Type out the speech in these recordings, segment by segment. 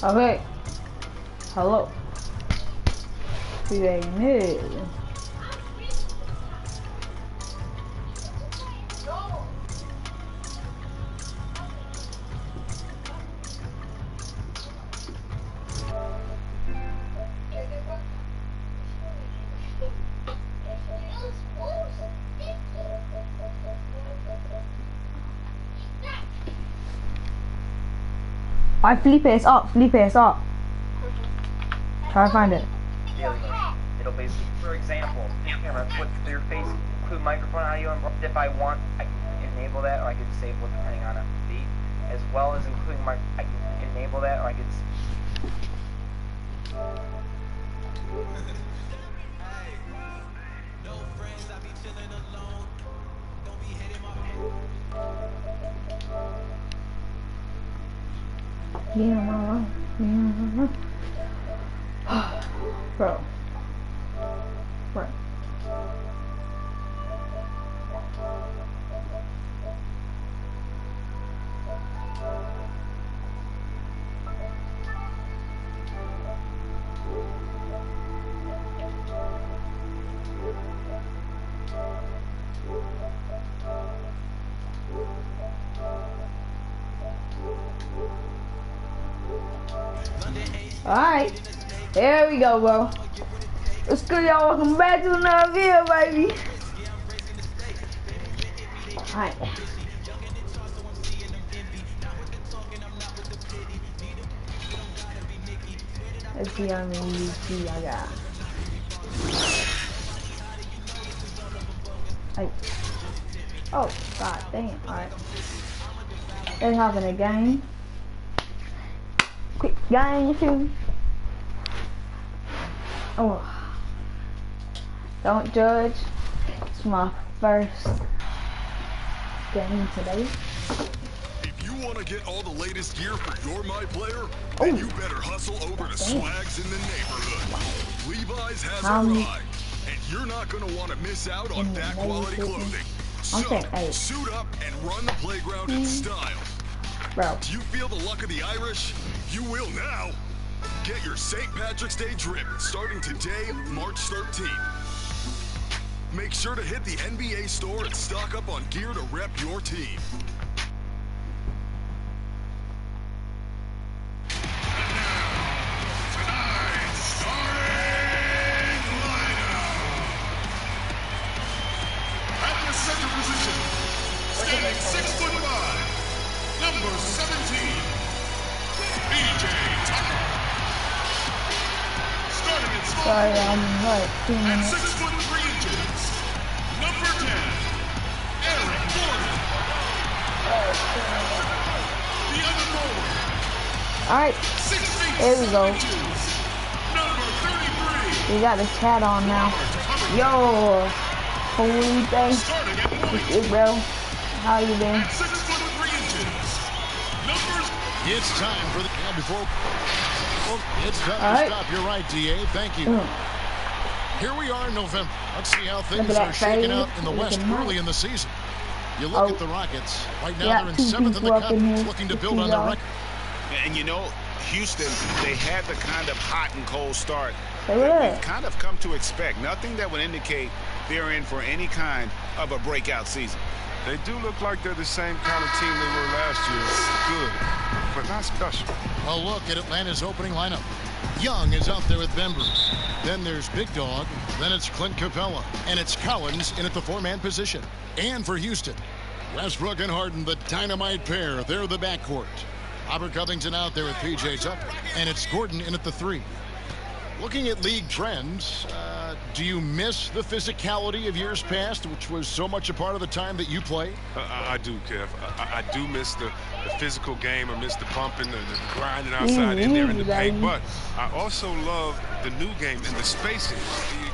Okay. Hello. Creating it. Alright, Felipe, it's up. Felipe, it's up. Try to find it. It'll basically, for example, camera, put your face, include microphone audio, and if I want, I can enable that, or I can disable it depending on a beat, as well as including I can enable that, or I can. No friends, I be chilling alone. Don't be hitting my. Bro. Bro. Alright, there we go, bro. What's good, y'all? Welcome back to another video, baby. Alright. Let's see how many UC I got. Hey. Oh, god damn. Alright. Let's hop in a game. Quick game, too. Oh. Don't judge. It's my first game today. If you want to get all the latest gear for your My Player, then you better hustle over to Swags in the neighborhood. Levi's has arrived, and you're not going to want to miss out on that quality clothing. So, suit up and run the playground in style. Bro. Do you feel the luck of the Irish? You will now. Get your St. Patrick's Day drip starting today, March 13th. Make sure to hit the NBA store and stock up on gear to rep your team. Sorry, I'm like 2 minutes. At 6'3" inches, number 10, Eric Gordon. The other forward. Alright, here we go. Number 33. We got the chat on now. Yo, holy thing. What's good, bro? How you been? At 6'3" inches, numbers. It's time for the before. It's time to stop. You're right, DA. Thank you. Here we are in November. Let's see how things are shaking out in the West early in the season. You look at the Rockets. Right now they're in 7th in the conference, looking to build on their record. And you know, Houston, they had the kind of hot and cold start that we've kind of come to expect. Nothing that would indicate they're in for any kind of a breakout season. They do look like they're the same kind of team they were last year. Good, but not special. A look at Atlanta's opening lineup. Young is out there with Bembry. Then there's Big Dog. Then it's Clint Capella. And it's Collins in at the 4-man position. And for Houston, Westbrook and Harden, the dynamite pair. They're the backcourt. Robert Covington out there with P.J. Tucker. And it's Gordon in at the 3. Looking at league trends, do you miss the physicality of years past, which was so much a part of the time that you play? I do, Kev. I do miss the physical game. I miss the pumping, the grinding outside in there in the paint. But I also love the new game and the spacing.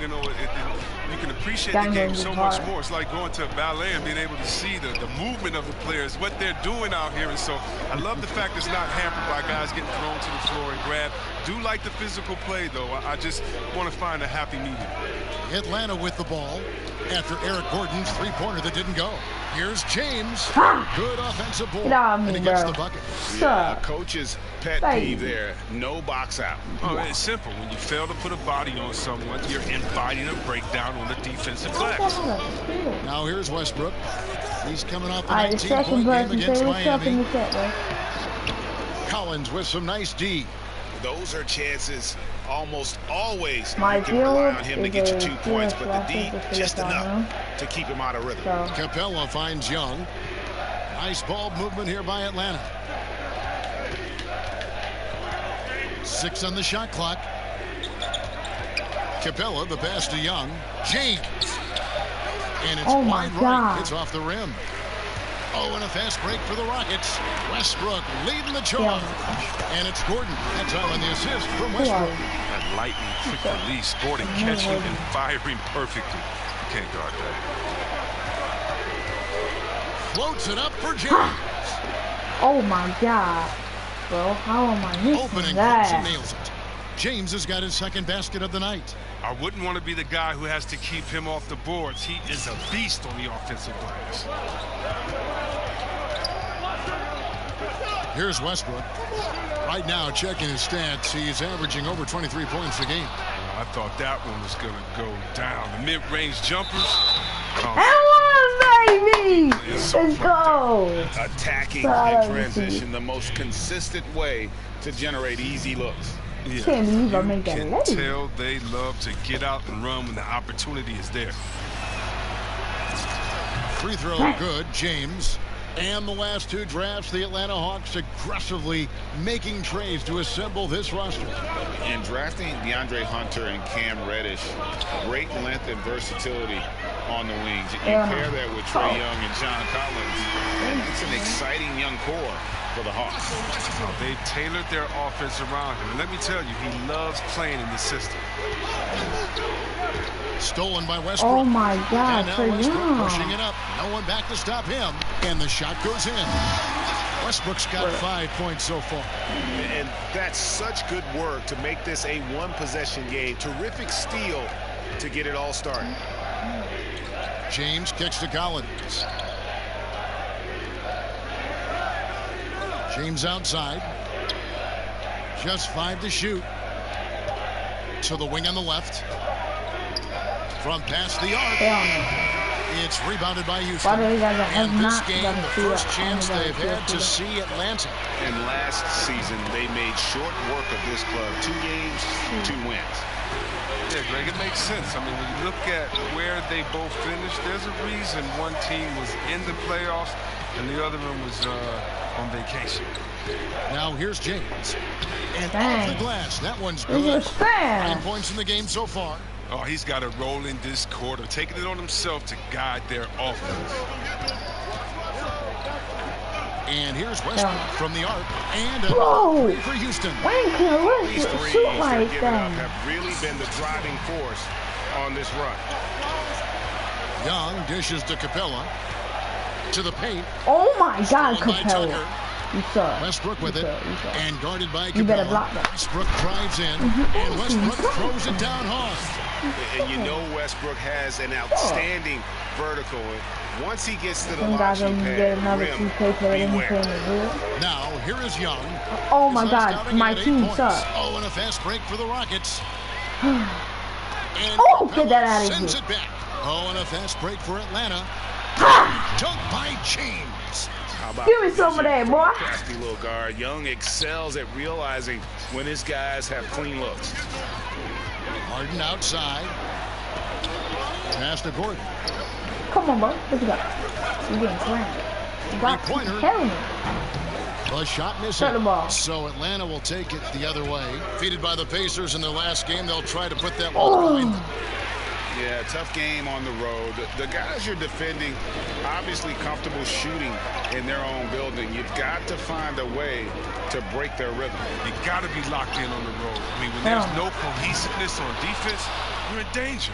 You know, you can appreciate the game so much more. It's like going to a ballet and being able to see the movement of the players, what they're doing out here. And so I love the fact it's not hampered by guys getting thrown to the floor and grabbed. Do like the physical play, though. I just want to find a happy medium. Atlanta with the ball after Eric Gordon's three-pointer that didn't go. Here's James. Good offensive ball. And he gets the bucket. Yeah, coach's pet peeve there. No box out. Oh, it's simple. When you fail to put a body on someone, you're inviting a breakdown on the defensive glass. Now here's Westbrook. He's coming off a 19-point game against Miami. Collins with some nice D. Those are chances almost always. My you can rely on him to get you 2 points, but the D just enough to keep him out of rhythm. Capella finds Young. Nice ball movement here by Atlanta. 6 on the shot clock. Capella, the pass to Young. James. And it's wide right. It's off the rim. Oh, and a fast break for the Rockets. Westbrook leading the charge. And it's Gordon. That's out on the assist from Westbrook. That lightning quick release, Gordon catching and firing perfectly. You can't guard that. Floats it up for James. Oh my God. Bro, how am I missing Opening that? nails it. James has got his second basket of the night. I wouldn't want to be the guy who has to keep him off the boards. He is a beast on the offensive glass. Here's Westbrook. Right now, checking his stats, he's averaging over 23 points a game. I thought that one was going to go down. The mid-range jumpers. Baby! Let's go! Attacking in transition, the most consistent way to generate easy looks. Yeah. Can't believe I made that. You can tell they love to get out and run when the opportunity is there. Free throw good, James. And the last 2 drafts, the Atlanta Hawks aggressively making trades to assemble this roster. And drafting DeAndre Hunter and Cam Reddish, great length and versatility on the wings. You pair that with Trae Young and John Collins, and it's an exciting young core for the Hawks. They've tailored their offense around him. And let me tell you, he loves playing in the system. Stolen by Westbrook. Oh my God, and now Westbrook pushing it up. No one back to stop him. And the shot goes in. Westbrook's got 5 points so far. And that's such good work to make this a one-possession game. Terrific steal to get it all started. James kicks to Collins. James outside. Just 5 to shoot. To the wing on the left. From past the arc. It's rebounded by Houston. And this game, the first chance they've had to see Atlanta. And last season, they made short work of this club. 2 games, 2 wins. Yeah, Greg, it makes sense. I mean, when you look at where they both finished, there's a reason one team was in the playoffs and the other one was on vacation. Now here's James. And off the glass. That one's good. 9 points in the game so far. Oh, he's got a role in this quarter, taking it on himself to guide their offense. And here's Westbrook from the arc. And a three for Houston. When can These Westbrook threes shoot they're like giving up that? have really been the driving force on this run. Young dishes to Capella. To the paint. Oh my God, Stolen by Capella. Tucker. You suck. Westbrook with it. And guarded by Capella. You better block that. Westbrook drives in. And Westbrook throws it down hard. And you know Westbrook has an outstanding vertical. Once he gets to the launching pad, rim, beware. Now, here is Young. Oh my God, my team sucks. Oh, and a fast break for the Rockets. Oh, get that out of here. Sends it back. Oh, and a fast break for Atlanta. Dunk by James. How about Give me some of that, boy. crafty little guard. Young excels at realizing when his guys have clean looks. Harden outside. Pass to Gordon. Come on, bro. Look at that. You're getting cramped. You got to keep telling me. The shot missing. So Atlanta will take it the other way. Defeated by the Pacers in their last game, they'll try to put that one behind them. Yeah, tough game on the road. The guys you're defending, obviously comfortable shooting in their own building. You've got to find a way to break their rhythm. You got to be locked in on the road. I mean, when there's no cohesiveness on defense, you're in danger.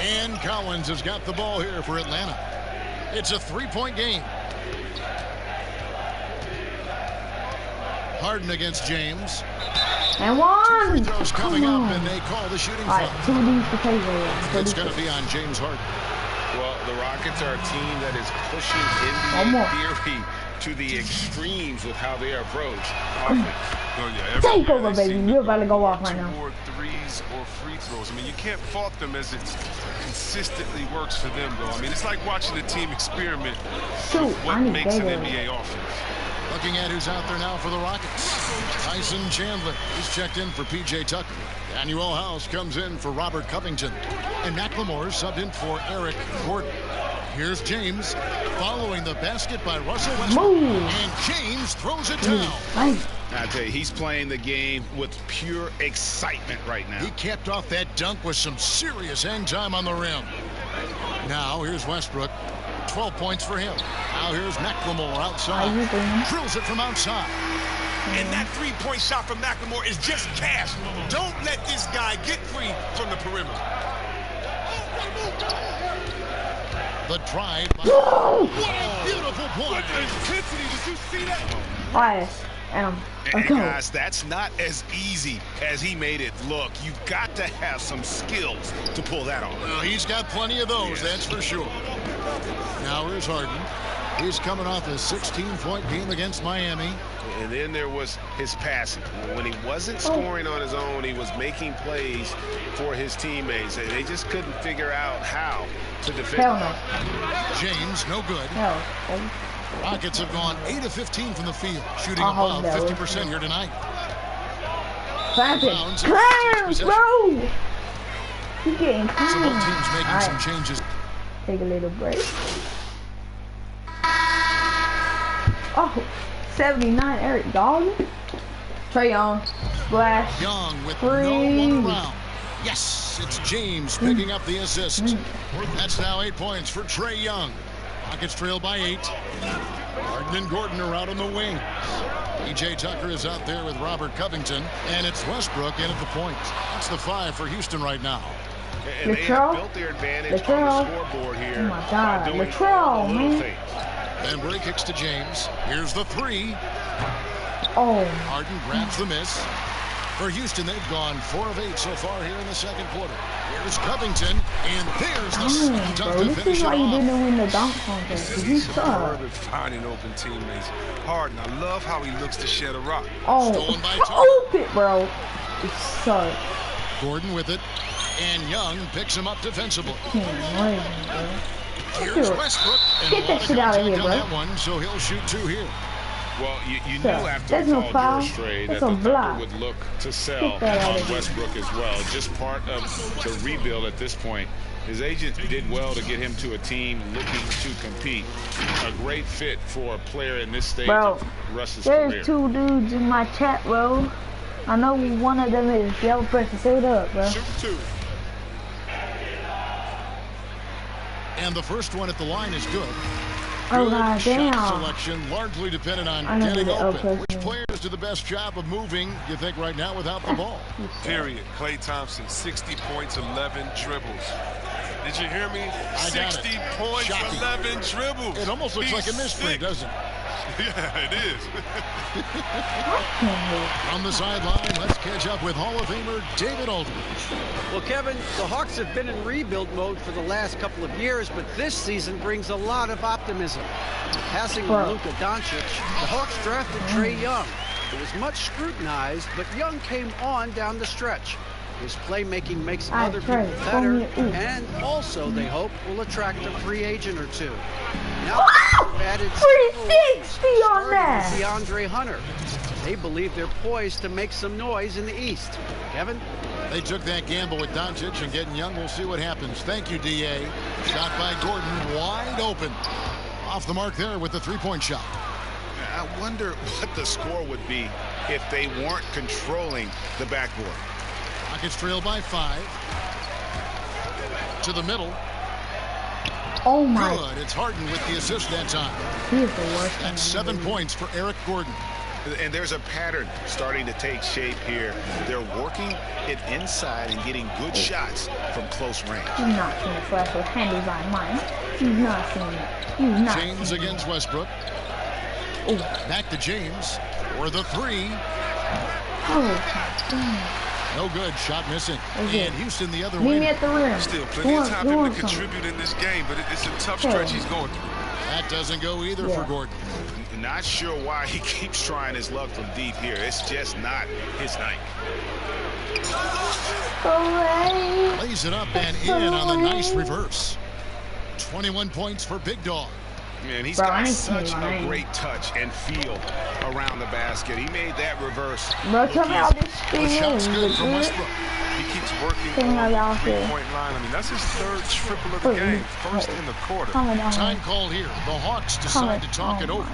And Collins has got the ball here for Atlanta. It's a 3-point game. Harden against James. And one. Free throws coming up, and they call the shooting foul. Alright, 2 of these to play with. It's going to be on James Harden. Well, the Rockets are a team that is pushing NBA theory to the extremes with how they approach offense. Oh, yeah, take over, baby. You're about to go off right now. More threes or free throws. I mean, you can't fault them as it consistently works for them, though. I mean, it's like watching a team experiment with what makes an NBA offense. Looking at who's out there now for the Rockets. Tyson Chandler is checked in for P.J. Tucker. Daniel House comes in for Robert Covington. And McLemore subbed in for Eric Gordon. Here's James following the basket by Russell Westbrook. And James throws it down. I tell you, he's playing the game with pure excitement right now. He capped off that dunk with some serious hang time on the rim. Now here's Westbrook. 12 points for him. Now here's McLemore outside. Drills it from outside. And that three-point shot from McLemore is just cash. Don't let this guy get free from the perimeter. The drive. What a beautiful point. What intensity. Did you see that? And guys, that's not as easy as he made it look. You've got to have some skills to pull that off. Well, he's got plenty of those, that's for sure. Now here's Harden. He's coming off a 16-point game against Miami. And then there was his passing. When he wasn't scoring on his own, he was making plays for his teammates. And they just couldn't figure out how to defend. Hell no. James, no good. Hell. Rockets have gone 8 of 15 from the field, shooting above 50% here tonight. Clarence, bro! He's getting clean. So both teams making some changes. Take a little break. 79, Eric Gordon. Trae Young, splash. Young with no one around. Yes, it's James picking up the assist. That's now 8 points for Trae Young. Rockets trail by 8. Harden and Gordon are out on the wing. P.J. Tucker is out there with Robert Covington, and it's Westbrook in at the point. That's the 5 for Houston right now. And they have built their advantage on the scoreboard here. Oh my God, Latrell, man. Bembry kicks to James. Here's the 3. Harden grabs the miss. For Houston, they've gone 4 of 8 so far here in the second quarter. Here's Covington, and there's the slam dunk to finish it off. This is why you didn't win the dunk contest, because you suck. Finding open teammates. Harden, I love how he looks to shed a rock. Stolen by Tucker. Bro. You suck. Gordon with it, and Young picks him up defensively. Here's Westbrook, and get that shit out of here, bro. That one, so he'll shoot 2 here. Well, you knew after no foul. That the Thunder would look to sell on Westbrook as well. Just part of the rebuild at this point. His agent did well to get him to a team looking to compete. A great fit for a player in this stage of Russ's career. There's 2 dudes in my chat, bro. I know one of them is Yellow Person. Say it up, bro. Shoot 2. And the first one at the line is good. Oh, God damn. Shot selection largely dependent on getting open. Which players do the best job of moving, you think, right now without the ball? Period. Klay Thompson, 60 points, 11 dribbles. Did you hear me? 60 points, shocking. 11 dribbles. It almost looks like a mystery, doesn't it? Yeah, it is. On the sideline, let's catch up with Hall of Famer David Aldridge. Well, Kevin, the Hawks have been in rebuild mode for the last couple of years, but this season brings a lot of optimism. Passing with Luka Doncic, the Hawks drafted Trae Young. It was much scrutinized, but Young came on down the stretch. His playmaking makes other people better, and also, they hope, will attract a free agent or 2. Now they've added 360 on that. DeAndre Hunter. They believe they're poised to make some noise in the East. Kevin? They took that gamble with Doncic, and getting Young, we'll see what happens. Thank you, D.A. Shot by Gordon, wide open. Off the mark there with the 3-point shot. I wonder what the score would be if they weren't controlling the backboard. Rockets trail by 5. to the middle. Oh my. Good. It's Harden with the assist that time. He is the worst. That's 7 points for Eric Gordon. And there's a pattern starting to take shape here. They're working it inside and getting good shots from close range. You've not seen a flash with handles on mine. You've not seen it. You've not James seen against Westbrook. Ooh. Back to James for the three. Oh, no good. Shot missing. Okay. And Houston the other meet way. me at the rim. Still plenty of time for him to contribute in this game, but it's a tough stretch he's going through. That doesn't go either for Gordon. Not sure why he keeps trying his luck from deep here. It's just not his night. Plays it up and in on the nice reverse. 21 points for Big Dog. Man, he's got such a great touch and feel around the basket. He made that reverse. Bro, tell me how this thing shot's good from Westbrook. He keeps working on the three-point line. I mean, that's his third triple of the game, first in the quarter. Time called here. The Hawks decide to talk it over.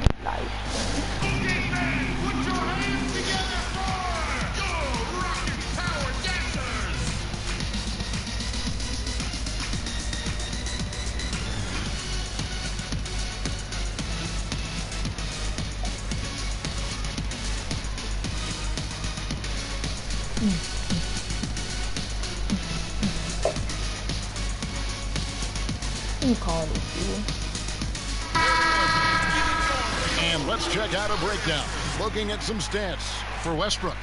You call it, and let's check out a breakdown. Looking at some stats for Westbrook.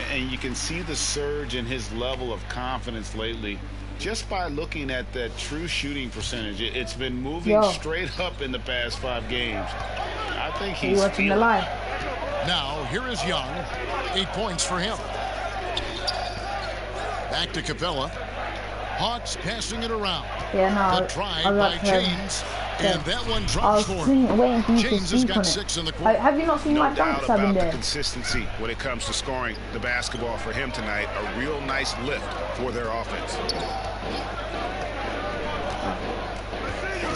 And you can see the surge in his level of confidence lately just by looking at that true shooting percentage. It's been moving straight up in the past 5 games. I think he's feeling it. Now, here is Young. 8 points for him. Back to Capella. Hawks passing it around. The drive by James. And that one drops for him. James has got 6 in the quarter. Have you not seen my dunks I've been there? The consistency when it comes to scoring the basketball for him tonight. A real nice lift for their offense.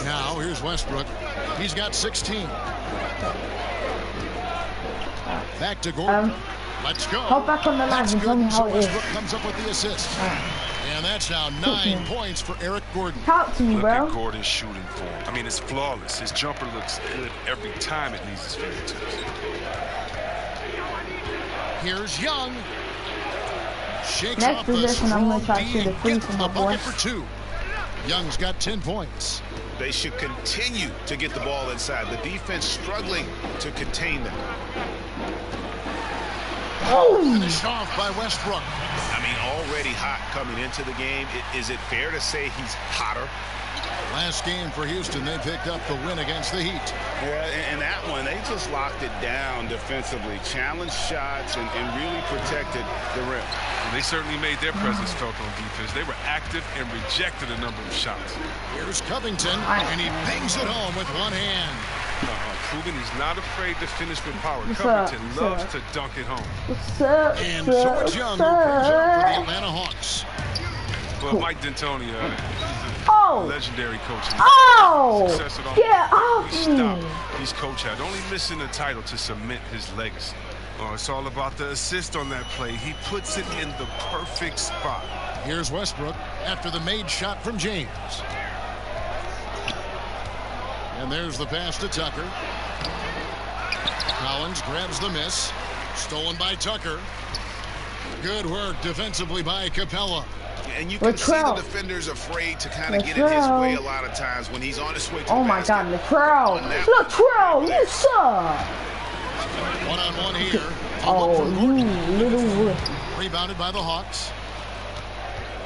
Now, here's Westbrook. He's got 16. Back to Gordon. Let's go. Hop back on the line and tell me how it is. Westbrook comes up with the assist. And that's now 9 points for Eric Gordon. Talk to me, bro. Look at Gordon's shooting form. I mean, it's flawless. His jumper looks good every time it leaves his fingertips. Here's Young. Shakes Next off the possession, I'm going to try to D shoot a and free gets from a my boy. bucket for 2. Young's got 10 points. They should continue to get the ball inside. The defense struggling to contain them. Finished off by Westbrook. I mean, already hot coming into the game. Is it fair to say he's hotter? Last game for Houston, they picked up the win against the Heat. Yeah, and that one, they just locked it down defensively. Challenged shots and really protected the rim. Well, they certainly made their presence felt on defense. They were active and rejected a number of shots. Here's Covington, and he bangs it home with one hand. Proving he's not afraid to finish with power. Covington loves to dunk it home. What's up? And George Young brings up for the Atlanta Hawks. Well, Mike D'Antoni, legendary coach. Get off me! He's coach had only missing a title to cement his legacy. It's all about the assist on that play. He puts it in the perfect spot. Here's Westbrook after the made shot from James. And there's the pass to Tucker. Collins grabs the miss. Stolen by Tucker. Good work defensively by Capella. And you can see the defender's afraid to kind of get in his way a lot of times when he's on his way to oh my God, Latrell, you suck. One-on-one here. You little wuss. Rebounded by the Hawks.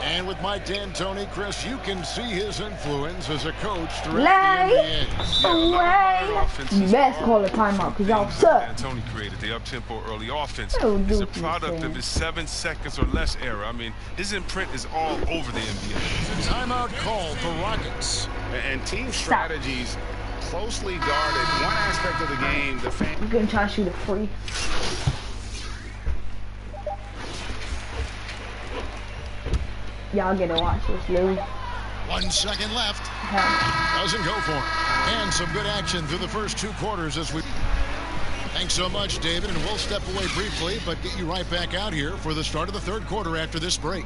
And with Mike D'Antoni, Chris, you can see his influence as a coach throughout the NBA. You best call a timeout because y'all suck. D'Antoni created the up-tempo early offense is a product of his 7 seconds or less era. I mean, his imprint is all over the NBA. Timeout called for Rockets. And team strategies closely guarded. One aspect of the game, the fan. You're going to try to shoot it free. Y'all get to watch this, Lou. 1 second left. Doesn't go for him. And some good action through the first 2 quarters as we... Thanks so much, David, and we'll step away briefly, but get you right back out here for the start of the third quarter after this break.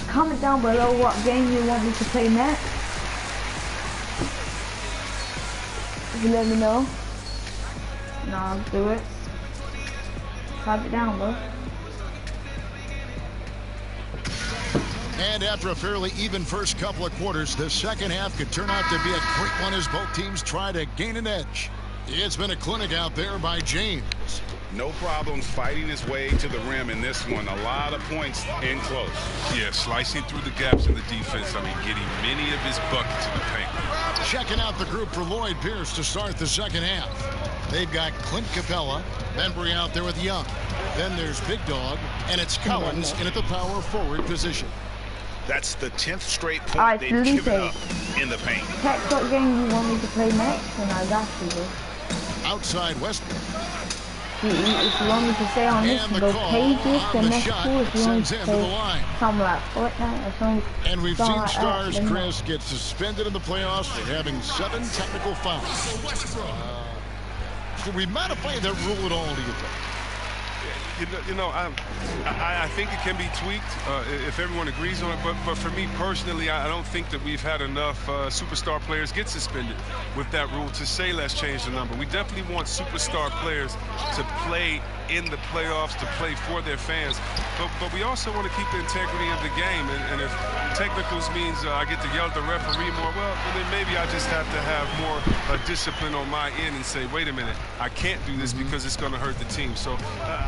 Comment down below what game you want me to play next. You let me know. No, I'll do it. Type it down, bro. And after a fairly even first couple of quarters, the second half could turn out to be a great one as both teams try to gain an edge. It's been a clinic out there by James. No problems fighting his way to the rim in this one. A lot of points in close. Yeah, slicing through the gaps in the defense. I mean, getting many of his buckets in the paint. Checking out the group for Lloyd Pierce to start the second half. They've got Clint Capella, Bembry out there with Young. Then there's Big Dog, and it's Collins in at the power forward position. That's the 10th straight point they've given up in the paint. Text what game you want me to play next, and I got you, bro. Outside Westbrook. If you want me to stay on this, go pages, then that's cool. If you want me to play something like Fortnite or something. And we've seen stars, Chris, get suspended in the playoffs for having 7 technical fouls. Should we modify that rule at all, do you think? I think it can be tweaked if everyone agrees on it. But for me personally, I don't think that we've had enough superstar players get suspended with that rule to say let's change the number. We definitely want superstar players to play in the playoffs, to play for their fans. But we also want to keep the integrity of the game. And if technicals means I get to yell at the referee more, well, then maybe I just have to have more discipline on my end and say, wait a minute, I can't do this because it's going to hurt the team. So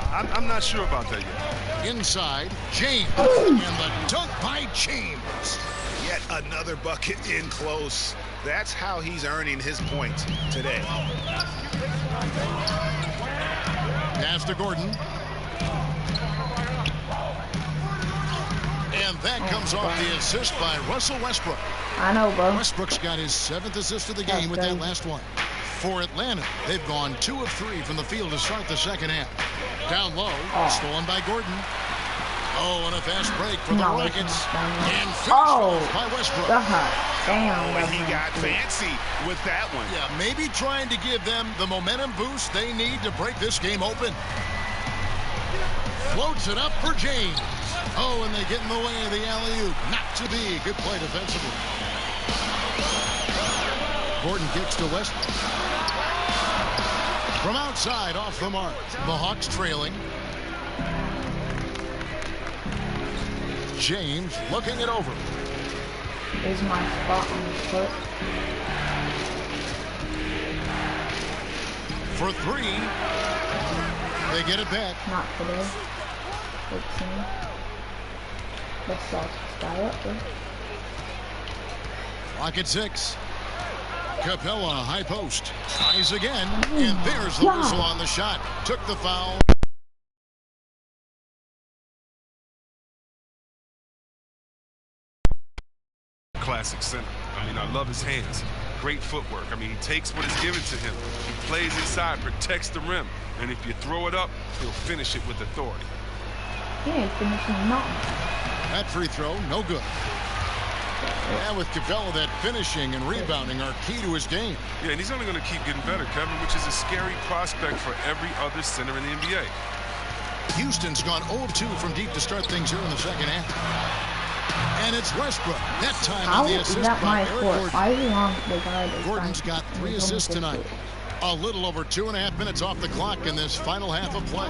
I'm not sure about that yet. Inside, James, and the dunk by James. Yet another bucket in close. That's how he's earning his points today. Pass to Gordon. And that comes off the assist by Russell Westbrook. I know, bro. Westbrook's got his 7th assist of the game with that last one. For Atlanta, they've gone 2 of 3 from the field to start the second half. Down low, stolen by Gordon. Oh, and a fast break for the Rockets. And finished by Westbrook. Damn. He got fancy with that one. Yeah, maybe trying to give them the momentum boost they need to break this game open. Floats it up for James. Oh, and they get in the way of the alley-oop. Not to be. Good play defensively. Gordon kicks to Westbrook. From outside, off the mark. The Hawks trailing. James looking it over. Here's my spot on the foot. For 3. They get it back. Not today. 15. Let's start this guy up there. Clock at 6. Capella, high post. Tries again. And there's the whistle on the shot. Took the foul. Classic center. I mean, I love his hands. Great footwork. I mean, he takes what is given to him. He plays inside, protects the rim. And if you throw it up, he'll finish it with authority. He ain't finishing nothing. That free throw, no good. And with Capella, that finishing and rebounding are key to his game. Yeah, and he's only going to keep getting better, Kevin, which is a scary prospect for every other center in the NBA. Houston's gone 0-2 from deep to start things here in the second half. And it's Westbrook. That time on the assist by Eric Gordon. Gordon's got 3 assists tonight. A little over 2.5 minutes off the clock in this final half of play.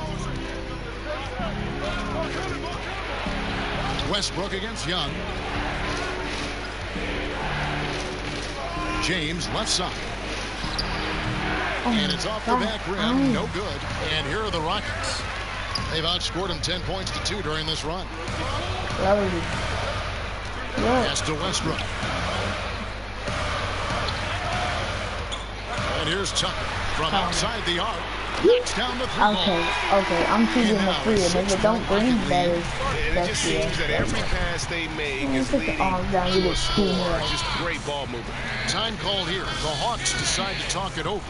Westbrook against Young. James left side. And it's off the back rim. No good. And here are the Rockets. They've outscored them 10 points to 2 during this run. Pass to Westbrook. And here's Tucker from outside the arc. Knocks down the 3 ball. Okay, I'm choosing the 3, and if it don't bring, that is. It just seems that every pass they make is leading to just great ball movement. Time called here. The Hawks decide to talk it over.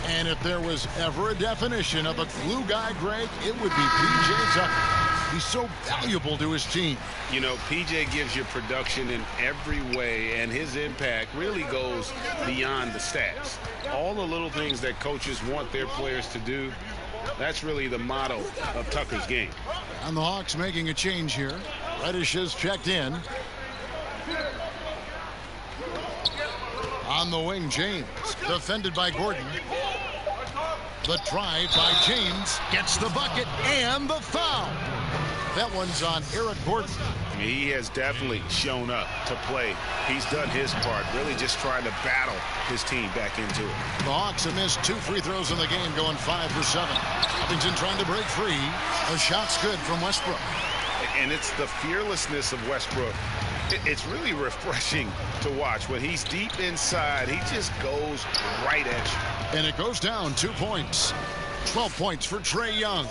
And if there was ever a definition of a glue guy, Greg, it would be P.J. Tucker. He's so valuable to his team. You know, PJ gives you production in every way, and his impact really goes beyond the stats. All the little things that coaches want their players to do, that's really the motto of Tucker's game. And the Hawks making a change here. Reddish is checked in. On the wing, James. Defended by Gordon. The drive by James gets the bucket and the foul. That one's on Eric Gordon. He has definitely shown up to play. He's done his part, really just trying to battle his team back into it. The Hawks have missed 2 free throws in the game, going 5 for 7. Covington trying to break free. A shot's good from Westbrook. And it's the fearlessness of Westbrook. It's really refreshing to watch. When he's deep inside, he just goes right at you. And it goes down 2 points. 12 points for Trae Young.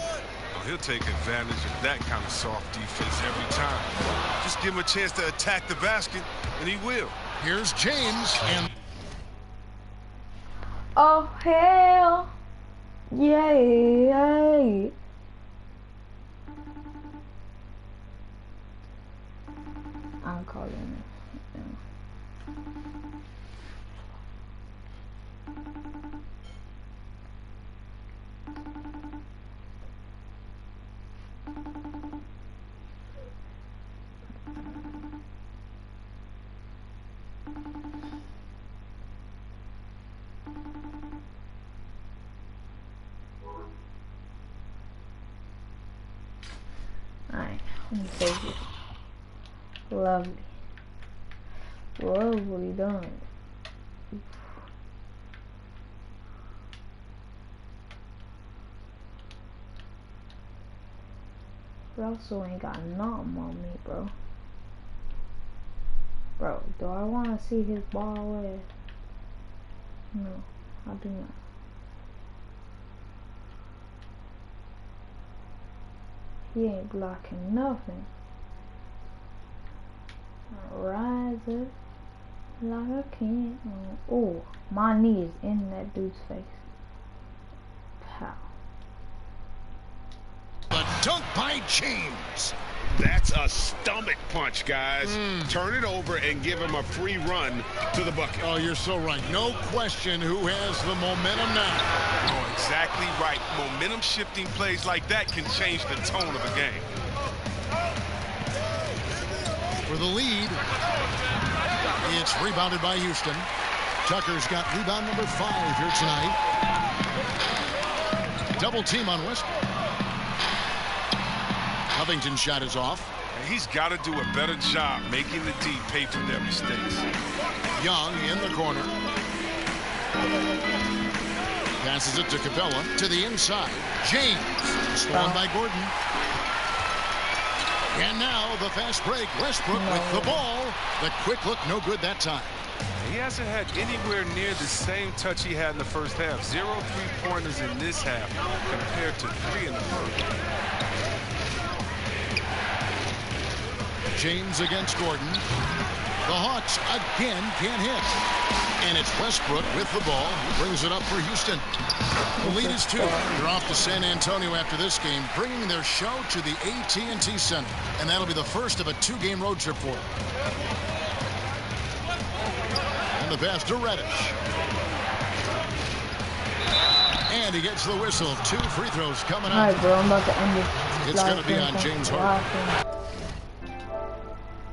He'll take advantage of that kind of soft defense every time. Just give him a chance to attack the basket, and he will. Here's James, and oh hell, yay! I'm calling it. Alright, let me save it. Lovely. Lovely done. Russell ain't got nothing on me, bro. Bro, do I want to see his ball with? No, I do not. He ain't blocking nothing. Rise up like a king. Oh, my knee is in that dude's face. Pow. the dunk by James. That's a stomach punch, guys. Turn it over and give him a free run to the bucket. Oh, you're so right. No question who has the momentum now. Oh, exactly right. Momentum shifting plays like that can change the tone of a game. For the lead, it's rebounded by Houston. Tucker's got rebound number 5 here tonight. Double team on Westbrook. Covington's shot is off. And he's got to do a better job making the D pay for their mistakes. Young in the corner. Passes it to Capella to the inside. James stolen by Gordon. And now the fast break. Westbrook with the ball. The quick look, no good that time. He hasn't had anywhere near the same touch he had in the first half. 0 3-pointers in this half compared to 3 in the first. James against Gordon. The Hawks again can't hit. And it's Westbrook with the ball. He brings it up for Houston. The lead is 2. They're off to San Antonio after this game, bringing their show to the AT&T Center. And that'll be the first of a 2-game road trip for them. And the pass to Reddish. And he gets the whistle. 2 free throws coming up. All right, bro, I'm about to end this. It's going to be on James Harden.